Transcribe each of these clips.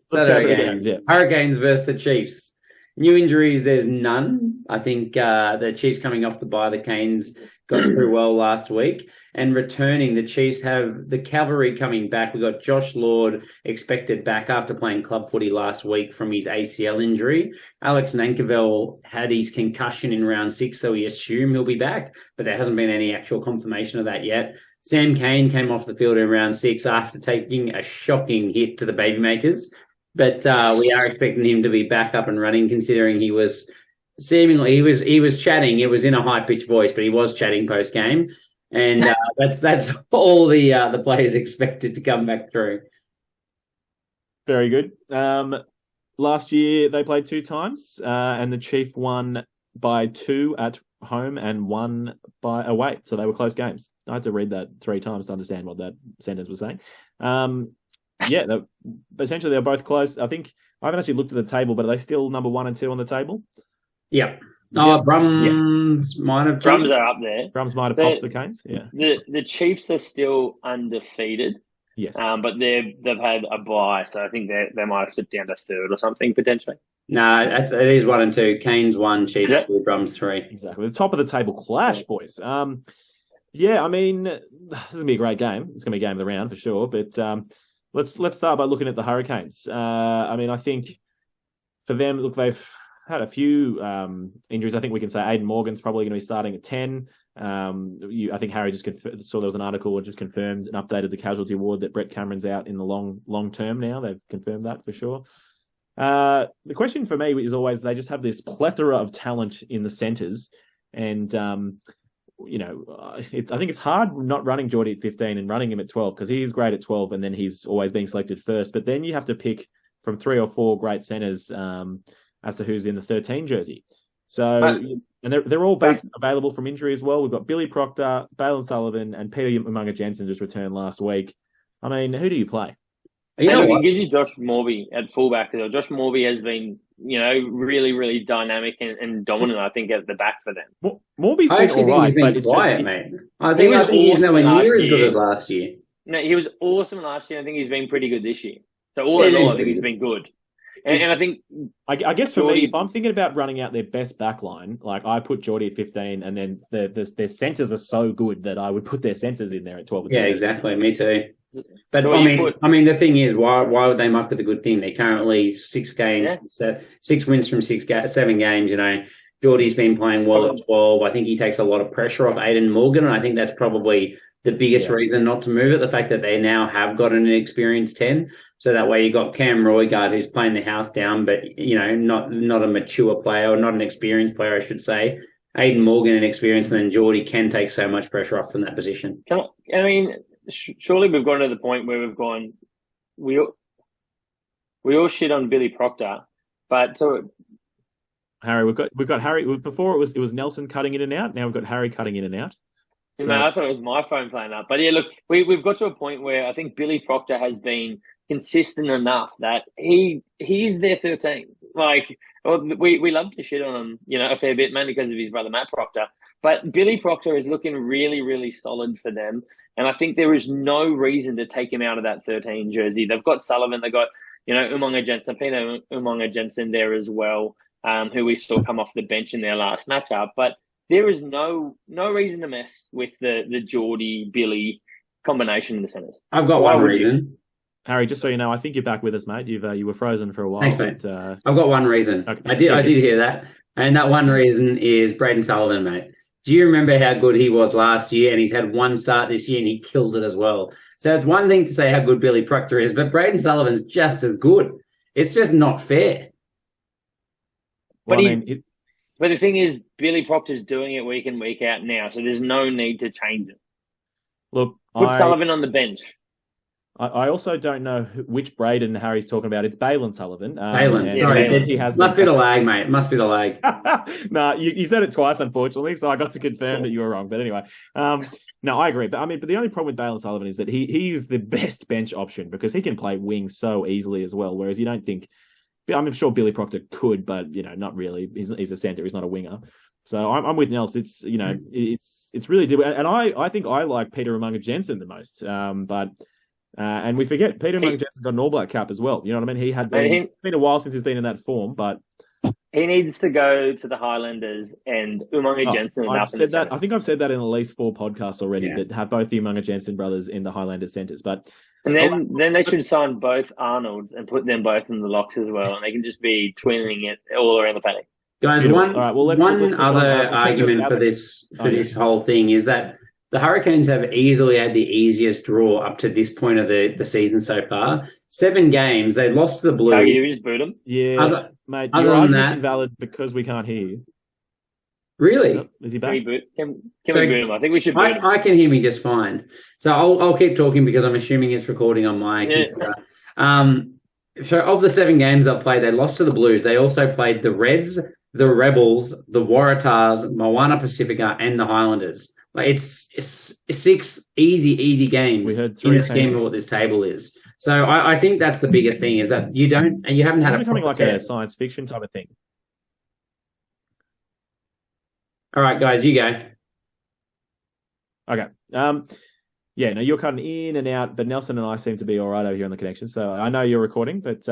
Saturday the games. Yeah. Hurricanes versus the Chiefs. New injuries, there's none. I think the Chiefs coming off the bye, the Canes got through well last week. And returning, the Chiefs have the cavalry coming back. We've got Josh Lord expected back after playing club footy last week from his ACL injury. Alex Nankerville had his concussion in round 6, so we assume he'll be back, but there hasn't been any actual confirmation of that yet. Sam Cane came off the field in round 6 after taking a shocking hit to the Babymakers. But we are expecting him to be back up and running, considering he was seemingly he was chatting. It was in a high pitched voice, but he was chatting post game, and that's all the players expected to come back through. Very good. Last year they played 2 times, and the Chief won by 2 at home and 1 by away. So they were close games. I had to read that 3 times to understand what that sentence was saying. Essentially they're both close. I think I haven't actually looked at the table, but are they still number 1 and 2 on the table? Yep. Brums might have. Drums are up there. Drums might have popped the Canes. Yeah. The Chiefs are still undefeated. Yes. But they've had a bye, so I think they might have slipped down to 3rd or something potentially. No, it is 1 and 2. Canes 1, Chiefs 2, Drums 3. Exactly. The top of the table clash, boys. I mean, this is gonna be a great game. It's gonna be a game of the round for sure. But let's start by looking at the Hurricanes. I mean, I think for them, look, they've had a few injuries. I think we can say Aiden Morgan's probably going to be starting at 10. I think Harry just saw there was an article that just confirmed and updated the casualty ward that Brett Cameron's out in the long term now. They've confirmed that for sure. The question for me is always they just have this plethora of talent in the centres, and I think it's hard not running Geordie at 15 and running him at 12 because he is great at 12 and then he's always being selected first. But then you have to pick from 3 or 4 great centres as to who's in the 13 jersey. So, and they're all back available from injury as well. We've got Billy Proctor, Balen Sullivan, and Peter Umunga Jensen just returned last week. I mean, who do you play? You know, I give you Josh Morby at fullback. Josh Morby has been, really, really dynamic and dominant, I think, at the back for them. Morby's been all right, but it's quiet, mate. I think he's nowhere near as good as last year. No, he was awesome last year. I think he's been pretty good this year. So all in all, I think he's been good. And I think... I guess for me, if I'm thinking about running out their best back line, like I put Geordie at 15 and then their centres are so good that I would put their centres in there at 12. Yeah, exactly. Me too. But I mean, the thing is, why would they muck with a good thing? They're currently 6 games, 6 wins from 7 games. Geordie's been playing well at 12. I think he takes a lot of pressure off Aiden Morgan, and I think that's probably the biggest reason not to move it. The fact that they now have got an experienced 10, so that way you got Cam Roygard who's playing the house down, but not a mature player or not an experienced player, I should say. Aiden Morgan an experience, and then Geordie can take so much pressure off from that position. Surely we've gotten to the point where we've gone. We all shit on Billy Proctor, but so Harry, we've got Harry. Before it was Nelson cutting in and out. Now we've got Harry cutting in and out. So, no, I thought it was my phone playing up. But yeah, look, we've got to a point where I think Billy Proctor has been consistent enough that he's their 13. Like, we love to shit on him, a fair bit, mainly because of his brother Matt Proctor. But Billy Proctor is looking really, really solid for them. And I think there is no reason to take him out of that 13 jersey. They've got Sullivan, they've got, Umunga Jensen, Peter Umunga Jensen there as well, who we saw come off the bench in their last matchup. But there is no reason to mess with the Geordie Billy combination in the centres. I've got one reason. Harry, just so you know, I think you're back with us, mate. You were frozen for a while. Thanks, mate. I've got one reason. Okay. I did hear that. And that one reason is Braden Sullivan, mate. Do you remember how good he was last year? And he's had one start this year and he killed it as well. So it's one thing to say how good Billy Proctor is, but Braden Sullivan's just as good. It's just not fair. But the thing is, Billy Proctor's doing it week in, week out now, so there's no need to change it. Look, Put Sullivan on the bench. I also don't know which Braden Harry's talking about. It's Balen Sullivan. Balen, sorry. He has must be the lag, mate. Must be the lag. No, you said it twice, unfortunately, so I got to confirm that you were wrong. But anyway, no, I agree. But the only problem with Balen Sullivan is that he's the best bench option because he can play wing so easily as well, whereas you don't think... I'm sure Billy Proctor could, but, not really. He's a centre. He's not a winger. So I'm with Nels. It's, it's really... And I think I like Peter Umunga Jensen the most. But... And we forget Peter Umaga-Jensen got an All Black cap as well. You know what I mean? It's been a while since he's been in that form, but he needs to go to the Highlanders and Umaga-Jensen. I've said that. I think I've said that in at least 4 podcasts already. That have both the Umaga-Jensen brothers in the Highlanders centres. But then they should sign both Arnolds and put them both in the locks as well, and they can just be twirling it all around the paddock. Guys, one other argument for this whole thing is that the Hurricanes have easily had the easiest draw up to this point of the season so far. 7 games, they lost to the Blues. You just boot them? Yeah, mate, your argument's invalid because we can't hear you. Really? Yep. Is he back? Can we boot him? I think we should boot him. I can hear me just fine. So I'll keep talking because I'm assuming it's recording on my computer. So of the 7 games they'll play, they lost to the Blues. They also played the Reds, the Rebels, the Waratahs, Moana Pacifica, and the Highlanders. Like it's 6 easy games in the scheme of what this table is. So I think that's the biggest thing is that you haven't had a becoming like test. a science fiction type of thing. All right, guys, you go. Okay. You're cutting in and out, but Nelson and I seem to be all right over here on the connection. So I know you're recording, but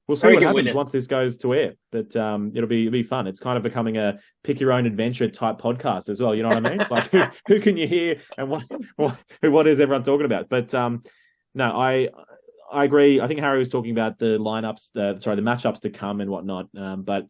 we'll see what happens once this goes to air. But it'll be fun. It's kind of becoming a pick your own adventure type podcast as well. You know what I mean? It's like who can you hear and what is everyone talking about? But no, I agree. I think Harry was talking about the lineups, the matchups to come and whatnot. But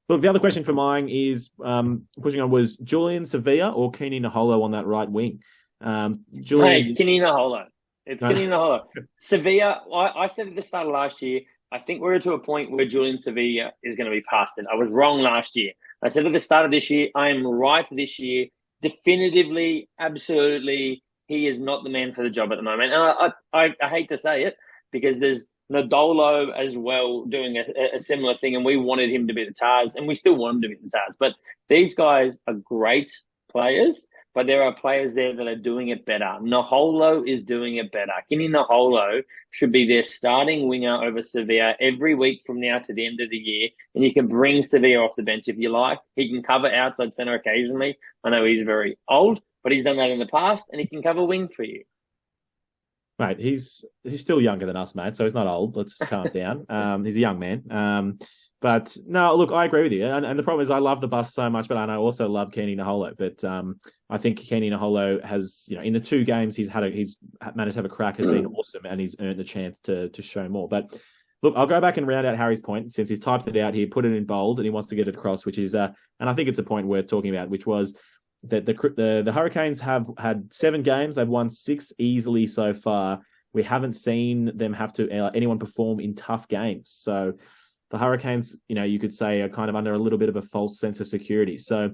look, the other question for mine is pushing on was Julian Sevilla or Keeney Naholo on that right wing. Keeney Naholo. It's Keeney Naholo. Sevilla. I said at the start of last year. I think we're to a point where Julian Sevilla is going to be past it. I was wrong last year. I said at the start of this year, I am right this year. Definitively, absolutely, he is not the man for the job at the moment. And I hate to say it because there's Nadolo as well doing a similar thing, and we wanted him to be the Tars, and we still want him to be the Tars. But these guys are great players, but there are players there that are doing it better. Naholo is doing it better. Kini Naholo should be their starting winger over Sevilla every week from now to the end of the year, and you can bring Sevilla off the bench if you like. He can cover outside centre occasionally. I know he's very old, but he's done that in the past, and he can cover wing for you. Mate, he's still younger than us, mate, so he's not old. Let's just calm it down. He's a young man. But no, look, I agree with you. And the problem is I love the bus so much, but I also love Keeney Naholo. But I think Keeney Naholo has, in the 2 games he's managed to have a crack, has been awesome, and he's earned the chance to show more. But look, I'll go back and round out Harry's point since he's typed it out here, put it in bold, and he wants to get it across, which is, and I think it's a point worth talking about, which was that the Hurricanes have had 7 games. They've won 6 easily so far. We haven't seen them have to anyone perform in tough games. So the Hurricanes, you could say, are kind of under a little bit of a false sense of security. So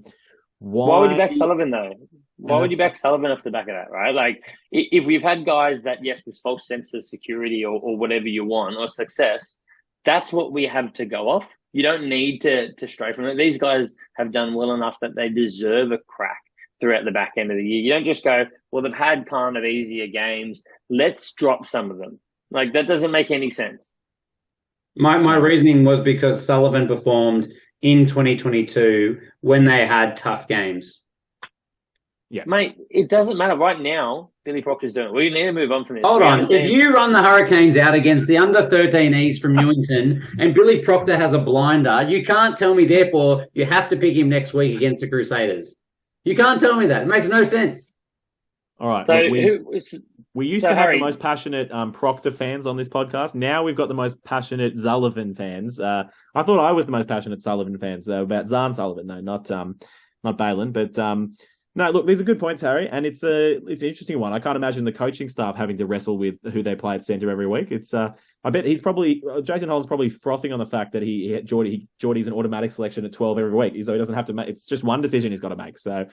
why would you back Sullivan, though? Why would you back Sullivan off the back of that, right? Like, if we've had guys that, yes, this false sense of security or whatever you want, or success, that's what we have to go off. You don't need to stray from it. These guys have done well enough that they deserve a crack throughout the back end of the year. You don't just go, well, they've had kind of easier games. Let's drop some of them. Like, that doesn't make any sense. My reasoning was because Sullivan performed in 2022 when they had tough games. Yeah, mate, it doesn't matter. Right now, Billy Proctor's doing it. We need to move on from this. Hold on. If you run the Hurricanes out against the under-13s from Newington and Billy Proctor has a blinder, you can't tell me, therefore, you have to pick him next week against the Crusaders. You can't tell me that. It makes no sense. All right. So we used to have the most passionate Proctor fans on this podcast. Now we've got the most passionate Sullivan fans. I thought I was the most passionate Sullivan fans about Zahn Sullivan. No, not Balin. But no, look, these are good points, Harry, and it's an interesting one. I can't imagine the coaching staff having to wrestle with who they play at centre every week. It's I bet he's probably Jason Holland's probably frothing on the fact that Geordie's an automatic selection at 12 every week, so he doesn't have to make. It's just one decision he's got to make. So.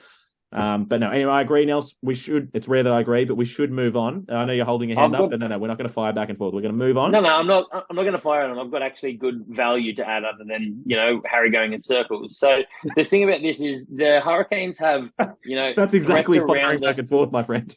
But no, anyway, I agree, Nels. It's rare that I agree, but we should move on. I know you're holding your hand up, but no, we're not going to fire back and forth. We're going to move on. No, I'm not going to fire at him. I've got actually good value to add other than, Harry going in circles. So the thing about this is the Hurricanes have, that's exactly firing back and forth, my friend.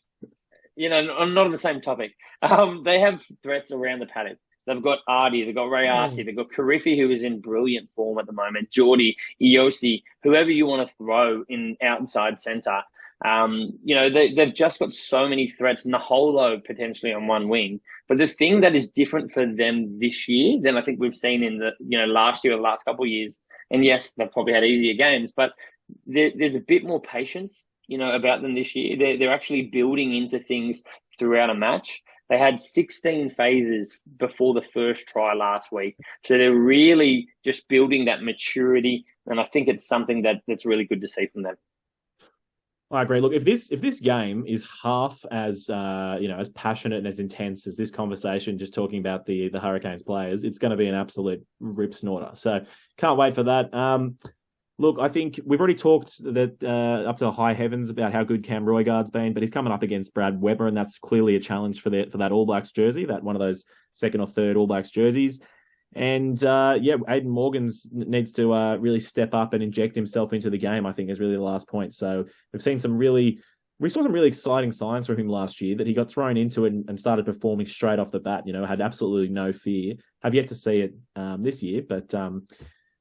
I'm not on the same topic. They have threats around the paddock. They've got Artie, they've got Ray Arce, they've got Karifi, who is in brilliant form at the moment, Geordie, Iosi, whoever you want to throw in outside centre. They've just got so many threats, Naholo potentially on one wing. But the thing that is different for them this year than I think we've seen in the last year or the last couple of years, and yes, they've probably had easier games, but there's a bit more patience, about them this year. They're actually building into things throughout a match. They had 16 phases before the first try last week. So they're really just building that maturity. And I think it's something that's really good to see from them. I agree. Look, if this game is half as as passionate and as intense as this conversation, just talking about the Hurricanes players, it's going to be an absolute rip snorter. So can't wait for that. Look, I think we've already talked that up to high heavens about how good Cam Roygaard's been, but he's coming up against Brad Weber, and that's clearly a challenge for that All Blacks jersey, that one of those second or third All Blacks jerseys. And Aiden Morgans needs to really step up and inject himself into the game, I think, is really the last point. So we saw some really exciting signs from him last year, that he got thrown into it and started performing straight off the bat, had absolutely no fear. Have yet to see it this year, but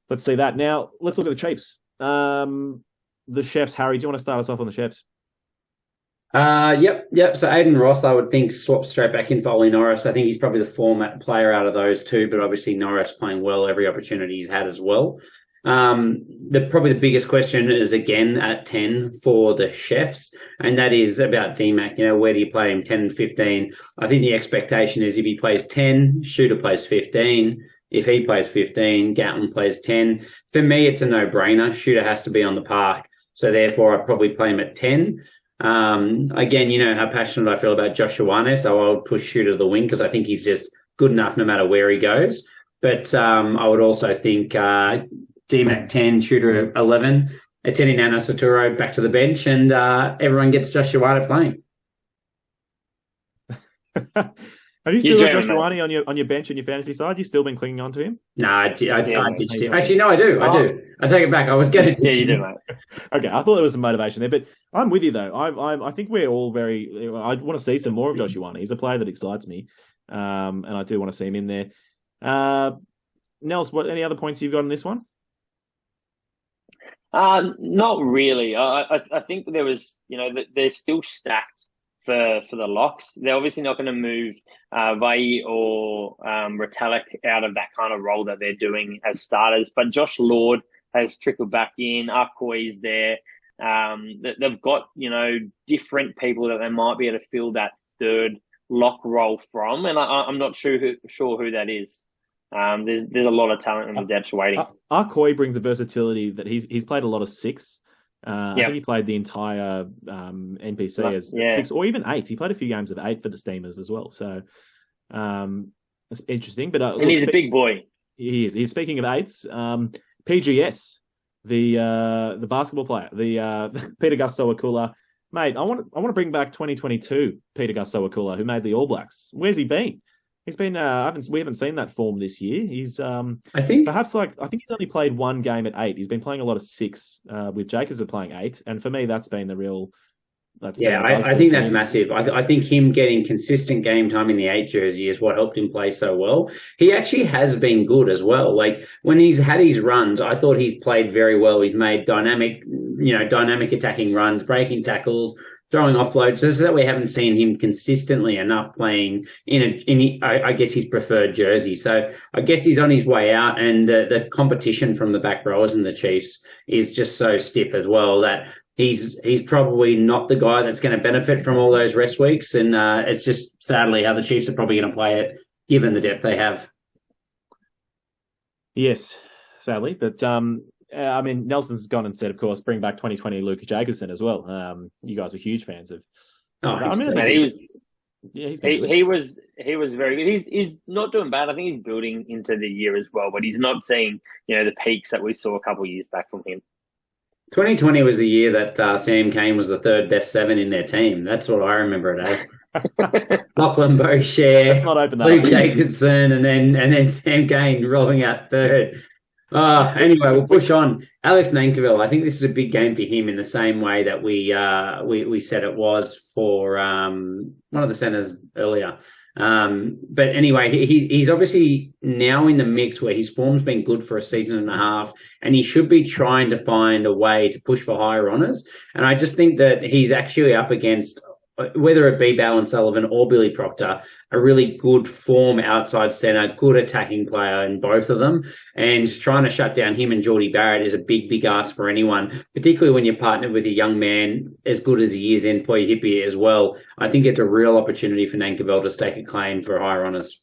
let's see that. Now, let's look at the Chiefs. The Chefs, Harry, do you want to start us off on the Chefs? Yep. So Aiden Ross, I would think, swaps straight back in for Ollie Norris. I think he's probably the format player out of those two, but obviously Norris playing well every opportunity he's had as well. Probably the biggest question is again at 10 for the Chefs, and that is about DMAC. Where do you play him, 10 and 15? I think the expectation is if he plays 10, Shooter plays 15. If he plays 15, Gatland plays 10. For me, it's a no-brainer. Shooter has to be on the park, so therefore I'd probably play him at 10. Again, how passionate I feel about Josh Ioane, so I would push Shooter to the wing because I think he's just good enough no matter where he goes. But I would also think DMAC 10, Shooter 11, Eteni Nana Saturo back to the bench, and everyone gets Josh Ioane playing. Have you still got Josh Ioane on your bench in your fantasy side? You still been clinging on to him? No, I ditched him. Actually, no, I do. I take it back. I was going to. Yeah, you do, mate. Okay, I thought there was some motivation there, but I'm with you though. I think we're all very. I want to see some more of Josh Ioane. He's a player that excites me, and I do want to see him in there. Nels, any other points you've got on this one? Not really. I think there was, they're still stacked for the locks. They're obviously not going to move Vai or Retallick out of that kind of role that they're doing as starters. But Josh Lord has trickled back in. Arcoy's there. They've got, different people that they might be able to fill that third lock role from. And I'm not sure who that is. There's a lot of talent in the depths waiting. Arcoy brings the versatility that he's played a lot of six. I think he played the entire NPC as 6 or even 8. He played a few games of 8 for the Steamers as well. So it's interesting. But and he's a big boy. He is. He's speaking of 8s. PGS, the basketball player, the Peter Gus-Sowakula. Mate, I want to bring back 2022 Peter Gus-Sowakula, who made the All Blacks. Where's he been? He's been. We haven't seen that form this year. He's. I think he's only played one game at 8. He's been playing a lot of 6. With Jacobs playing 8, and for me, that's been the real. I think that's massive. I think him getting consistent game time in the 8 jersey is what helped him play so well. He actually has been good as well. Like when he's had his runs, I thought he's played very well. He's made dynamic attacking runs, breaking tackles, throwing offloads. So that we haven't seen him consistently enough playing in I guess his preferred jersey. So I guess he's on his way out, and the competition from the back rowers and the Chiefs is just so stiff as well that he's probably not the guy that's going to benefit from all those rest weeks. And it's just sadly how the Chiefs are probably going to play it given the depth they have. Yes, sadly, but. Nelson's gone and said, of course, bring back 2020 Luka Jacobson as well. You guys were huge fans of. He was very good. He's not doing bad. I think he's building into the year as well, but he's not seeing the peaks that we saw a couple of years back from him. 2020 was the year that Sam Cane was the third best 7 in their team. That's what I remember it as. Lachlan Boucher, Luke Jacobson, and then Sam Cane rolling out third. Anyway, we'll push on. Alex Nankivell, I think this is a big game for him in the same way that we said it was for one of the centres earlier. But anyway, he's obviously now in the mix where his form's been good for a season and a half, and he should be trying to find a way to push for higher honours. And I just think that he's actually up against, whether it be Ballin Sullivan or Billy Proctor, a really good form outside centre, good attacking player in both of them. And trying to shut down him and Geordie Barrett is a big, big ask for anyone, particularly when you're partnered with a young man as good as he is in Poi Hippie as well. I think it's a real opportunity for Nankivell to stake a claim for higher honours.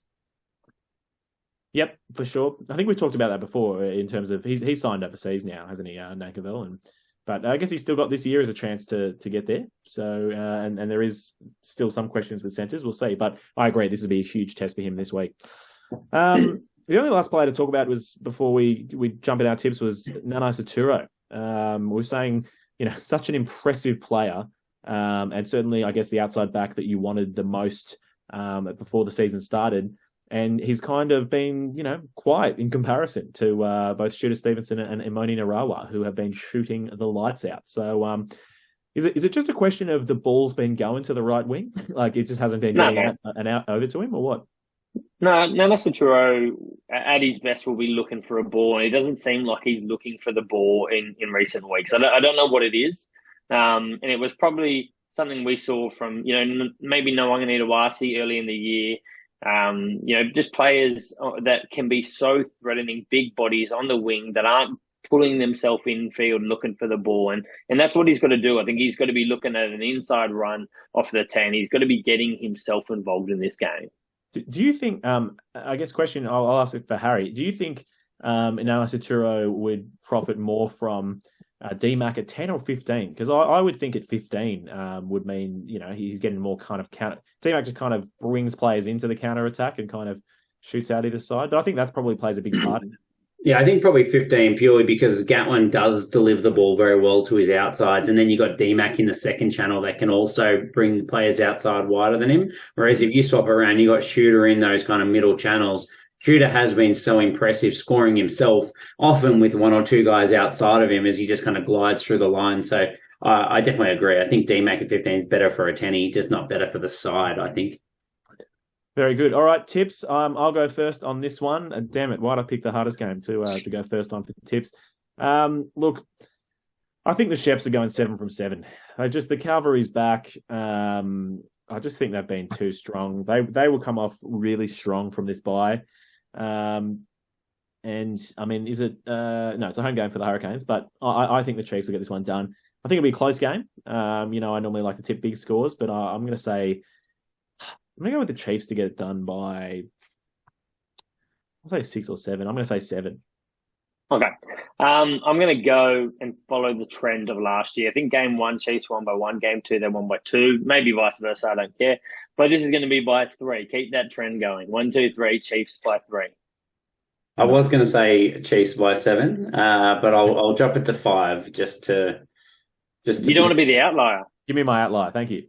Yep, for sure. I think we've talked about that before in terms of he's signed overseas now, hasn't he, Nankivell? But I guess he's still got this year as a chance to get there. So, and there is still some questions with centres. We'll see. But I agree, this will be a huge test for him this week. The only last player to talk about was, before we jump in our tips, was Nanai Saturo. We're saying, such an impressive player. And certainly, I guess, the outside back that you wanted the most before the season started. And he's kind of been, quiet in comparison to both Shooter Stevenson and Imoni Narawa, who have been shooting the lights out. So is it just a question of the ball's been going to the right wing? Like, it just hasn't been getting out over to him, or what? No, Nanai Saturo at his best will be looking for a ball, and it doesn't seem like he's looking for the ball in recent weeks. I don't know what it is. And it was probably something we saw from, maybe Nwanga Nitawasi early in the year. Just players that can be so threatening, big bodies on the wing that aren't pulling themselves in field looking for the ball. And that's what he's got to do. I think he's got to be looking at an inside run off the 10. He's got to be getting himself involved in this game. Do you think, I guess question, I'll ask it for Harry. Do you think Nanai Saturo would profit more from DMAC at 10 or 15? Because I would think at 15 would mean, he's getting more kind of counter. DMAC just kind of brings players into the counter attack and kind of shoots out either side. But I think that probably plays a big part in it. Yeah, I think probably 15 purely because Gatlin does deliver the ball very well to his outsides. And then you've got DMAC in the second channel that can also bring players outside wider than him. Whereas if you swap around, you've got Shooter in those kind of middle channels. Shooter has been so impressive scoring himself, often with one or two guys outside of him as he just kind of glides through the line. So I definitely agree. I think DMAC at 15 is better for a 10, just not better for the side, I think. Very good. All right, tips. I'll go first on this one. Damn it, why'd I pick the hardest game to go first on for tips? Look, I think the Chefs are going 7 from 7. The cavalry's back. I just think they've been too strong. They will come off really strong from this bye. And I mean, is it? No, it's a home game for the Hurricanes, but I think the Chiefs will get this one done. I think it'll be a close game. I normally like to tip big scores, but I'm going to go with the Chiefs to get it done by, I'll say 6 or 7. I'm going to say 7. Okay. I'm going to go and follow the trend of last year. I think game 1, Chiefs won by 1. Game 2, they won by 2. Maybe vice versa, I don't care. But this is going to be by 3. Keep that trend going. 1, 2, 3, Chiefs by 3. I was going to say Chiefs by 7, but I'll drop it to 5 just to. You don't want to be the outlier. Give me my outlier. Thank you.